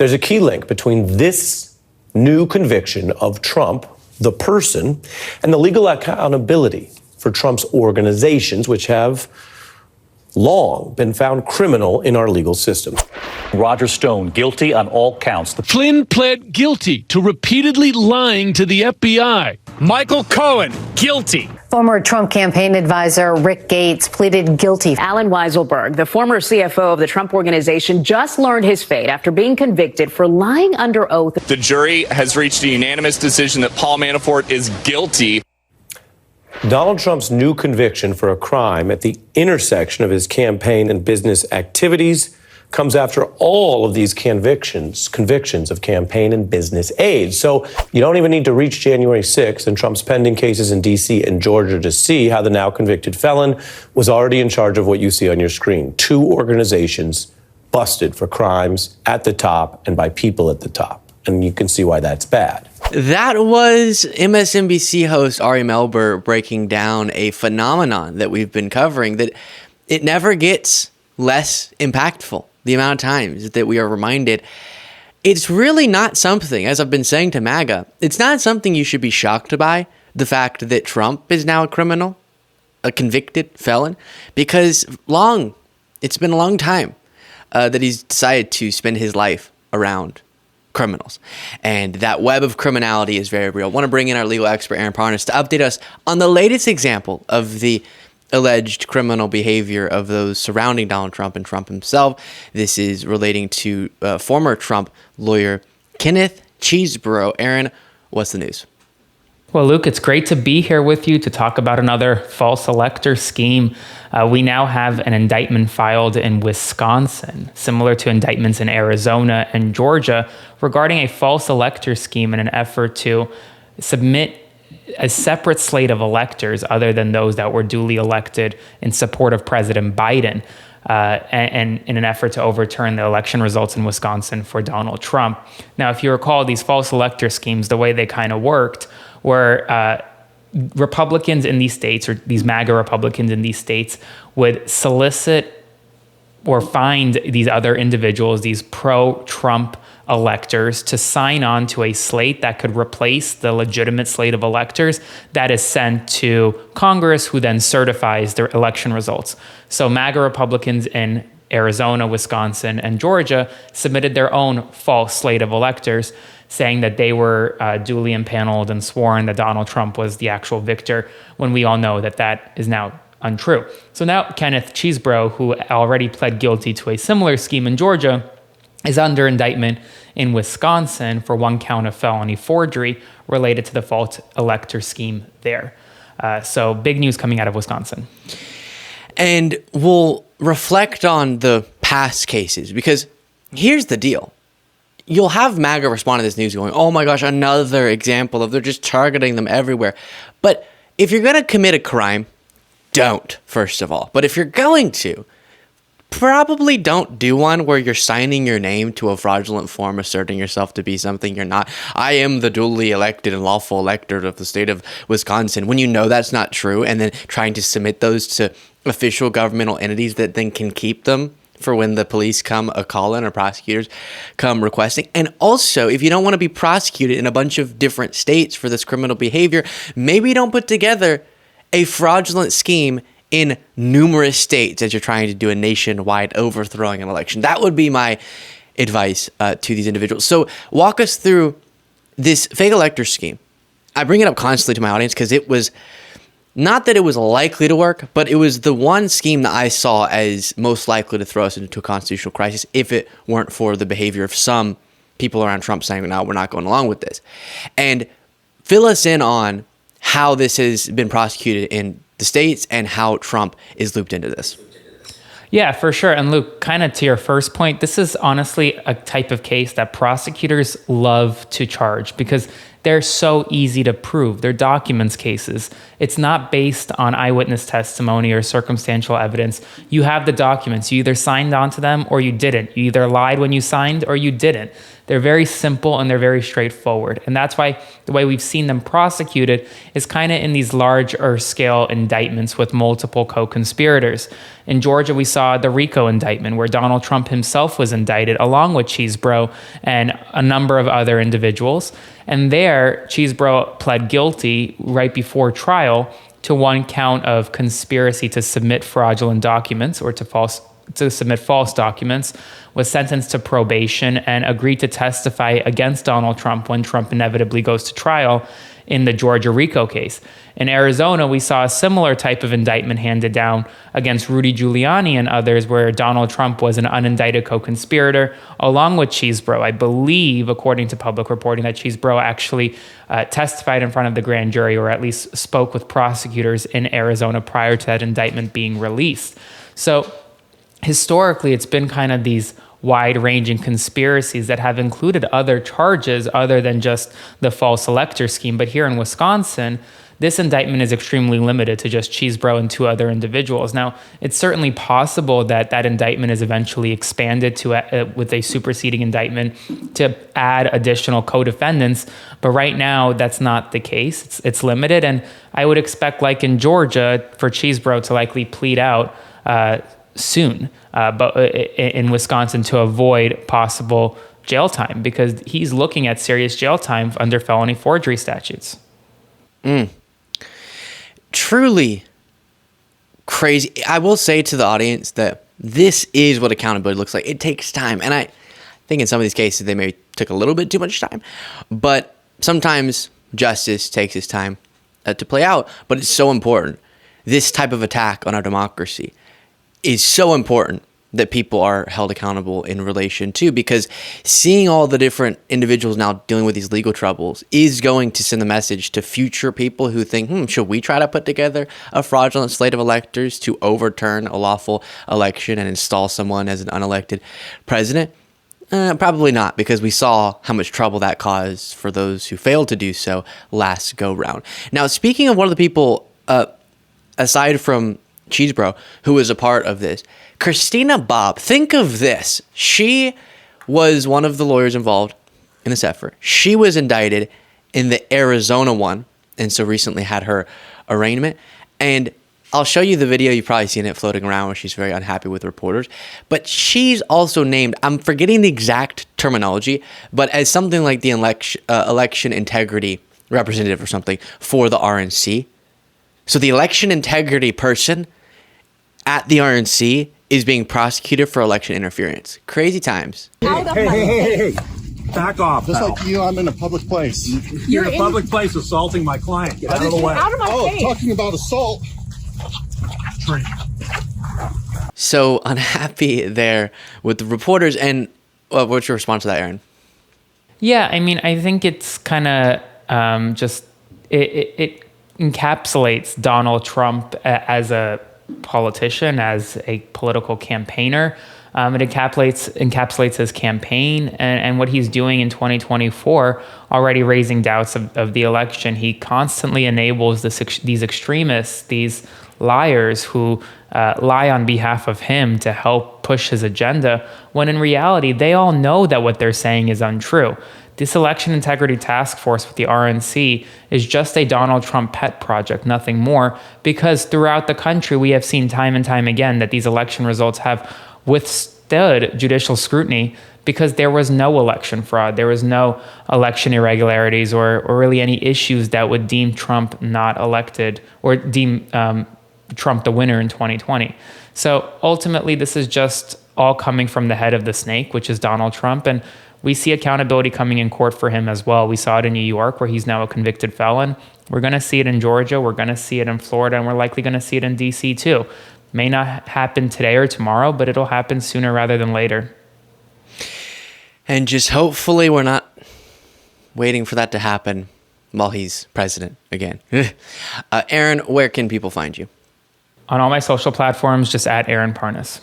There's a key link between this new conviction of Trump, the person, and the legal accountability for Trump's organizations, which have long been found criminal in our legal system. Roger Stone, guilty on all counts. Flynn pled guilty to repeatedly lying to the FBI. Michael Cohen, guilty. Former Trump campaign advisor Rick Gates pleaded guilty. Alan Weiselberg, the former CFO of the Trump Organization, just learned his fate after being convicted for lying under oath. The jury has reached a unanimous decision that Paul Manafort is guilty. Donald Trump's new conviction for a crime at the intersection of his campaign and business activities comes after all of these convictions of campaign and business aid. So you don't even need to reach January 6th and Trump's pending cases in D.C. and Georgia to see how the now convicted felon was already in charge of what you see on your screen. 2 organizations busted for crimes at the top and by people at the top. And you can see why that's bad. That was MSNBC host Ari Melber breaking down a phenomenon that we've been covering, that it never gets less impactful. The amount of times that we are reminded, it's really not something, as I've been saying to MAGA, it's not something you should be shocked by, the fact that Trump is now a criminal, a convicted felon, because it's been a long time that he's decided to spend his life around criminals. And that web of criminality is very real. I want to bring in our legal expert, Aaron Parnas, to update us on the latest example of the alleged criminal behavior of those surrounding Donald Trump and Trump himself. This is relating to former Trump lawyer Kenneth Chesebro. Aaron, what's the news? Well, Luke, it's great to be here with you to talk about another false elector scheme. We now have an indictment filed in Wisconsin, similar to indictments in Arizona and Georgia, regarding a false elector scheme in an effort to submit a separate slate of electors other than those that were duly elected in support of President Biden, and in an effort to overturn the election results in Wisconsin for Donald Trump. Now, if you recall, these false elector schemes, the way they kind of worked were Republicans in these states, or these MAGA Republicans in these states, would solicit or find these other individuals, these pro-Trump electors, to sign on to a slate that could replace the legitimate slate of electors that is sent to Congress, who then certifies their election results. So MAGA Republicans in Arizona, Wisconsin, and Georgia submitted their own false slate of electors, saying that they were duly impaneled and sworn that Donald Trump was the actual victor, when we all know that that is now untrue. So now Kenneth Chesebro, who already pled guilty to a similar scheme in Georgia, is under indictment in Wisconsin for 1 count of felony forgery related to the false elector scheme there. So big news coming out of Wisconsin. And we'll reflect on the past cases, because here's the deal. You'll have MAGA respond to this news going, oh my gosh, another example of they're just targeting them everywhere. But if you're going to commit a crime, don't, first of all. But if you're going to, probably don't do one where you're signing your name to a fraudulent form, asserting yourself to be something you're not. I am the duly elected and lawful elector of the state of Wisconsin, when you know that's not true, and then trying to submit those to official governmental entities that then can keep them for when the police come a-calling or prosecutors come requesting. And also, if you don't want to be prosecuted in a bunch of different states for this criminal behavior, maybe don't put together a fraudulent scheme in numerous states as you're trying to do a nationwide overthrowing an election. That would be my advice to these individuals. So walk us through this fake elector scheme. I bring it up constantly to my audience because it was not that it was likely to work, but it was the one scheme that I saw as most likely to throw us into a constitutional crisis if it weren't for the behavior of some people around Trump saying, no, we're not going along with this. And fill us in on how this has been prosecuted in the states and how Trump is looped into this. Yeah, for sure. And Luke, kind of to your first point, this is honestly a type of case that prosecutors love to charge, because they're so easy to prove. They're documents cases. It's not based on eyewitness testimony or circumstantial evidence. You have the documents. You either signed onto them or you didn't. You either lied when you signed or you didn't. They're very simple and they're very straightforward. And that's why the way we've seen them prosecuted is kind of in these larger scale indictments with multiple co-conspirators. In Georgia, we saw the RICO indictment where Donald Trump himself was indicted along with Cheesebro and a number of other individuals. And there, Cheesebro pled guilty right before trial to one count of conspiracy to submit fraudulent documents or to submit false documents, was sentenced to probation and agreed to testify against Donald Trump when Trump inevitably goes to trial in the Georgia RICO case. In Arizona, we saw a similar type of indictment handed down against Rudy Giuliani and others, where Donald Trump was an unindicted co-conspirator along with Cheesebro. I believe, according to public reporting, that Cheesebro actually testified in front of the grand jury, or at least spoke with prosecutors in Arizona prior to that indictment being released. So historically, it's been kind of these wide-ranging conspiracies that have included other charges other than just the false elector scheme. But here in Wisconsin, this indictment is extremely limited to just Cheesebro and two other individuals. Now, it's certainly possible that that indictment is eventually expanded to with a superseding indictment to add additional co-defendants. But right now, that's not the case. It's limited. And I would expect, like in Georgia, for Cheesebro to likely plead out soon, but in Wisconsin, to avoid possible jail time, because he's looking at serious jail time under felony forgery statutes. Truly crazy. I will say to the audience that this is what accountability looks like. It takes time. And I think in some of these cases, they maybe took a little bit too much time, but sometimes justice takes its time to play out. But it's so important. This type of attack on our democracy is so important that people are held accountable in relation to, because seeing all the different individuals now dealing with these legal troubles is going to send a message to future people who think, should we try to put together a fraudulent slate of electors to overturn a lawful election and install someone as an unelected president? Probably not, because we saw how much trouble that caused for those who failed to do so last go round. Now, speaking of one of the people, aside from Cheesebro, who was a part of this, Christina Bobb. Think of this. She was one of the lawyers involved in this effort. She was indicted in the Arizona one, and so recently had her arraignment. And I'll show you the video. You've probably seen it floating around where she's very unhappy with reporters. But she's also named, I'm forgetting the exact terminology, but as something like the election integrity representative or something for the RNC. So the election integrity person at the RNC is being prosecuted for election interference. Crazy times. Hey. Back off. Just like you, I'm in a public place. You're in a public place assaulting my client. Get out of the way. Out of my face. Talking about assault. So unhappy there with the reporters. And what's your response to that, Aaron? Yeah, I mean, I think it's kind of just, it encapsulates Donald Trump as a politician, as a political campaigner. It encapsulates his campaign and what he's doing in 2024, already raising doubts of the election. He constantly enables these extremists, these liars who lie on behalf of him to help push his agenda, when in reality, they all know that what they're saying is untrue. This election integrity task force with the RNC is just a Donald Trump pet project, nothing more, because throughout the country, we have seen time and time again that these election results have withstood judicial scrutiny because there was no election fraud. There was no election irregularities or really any issues that would deem Trump not elected or deem Trump the winner in 2020. So ultimately, this is just all coming from the head of the snake, which is Donald Trump. And we see accountability coming in court for him as well. We saw it in New York, where he's now a convicted felon. We're going to see it in Georgia. We're going to see it in Florida, and we're likely going to see it in D.C. too. May not happen today or tomorrow, but it'll happen sooner rather than later. And just hopefully we're not waiting for that to happen while he's president again. Aaron, where can people find you? On all my social platforms, just at Aaron Parnas.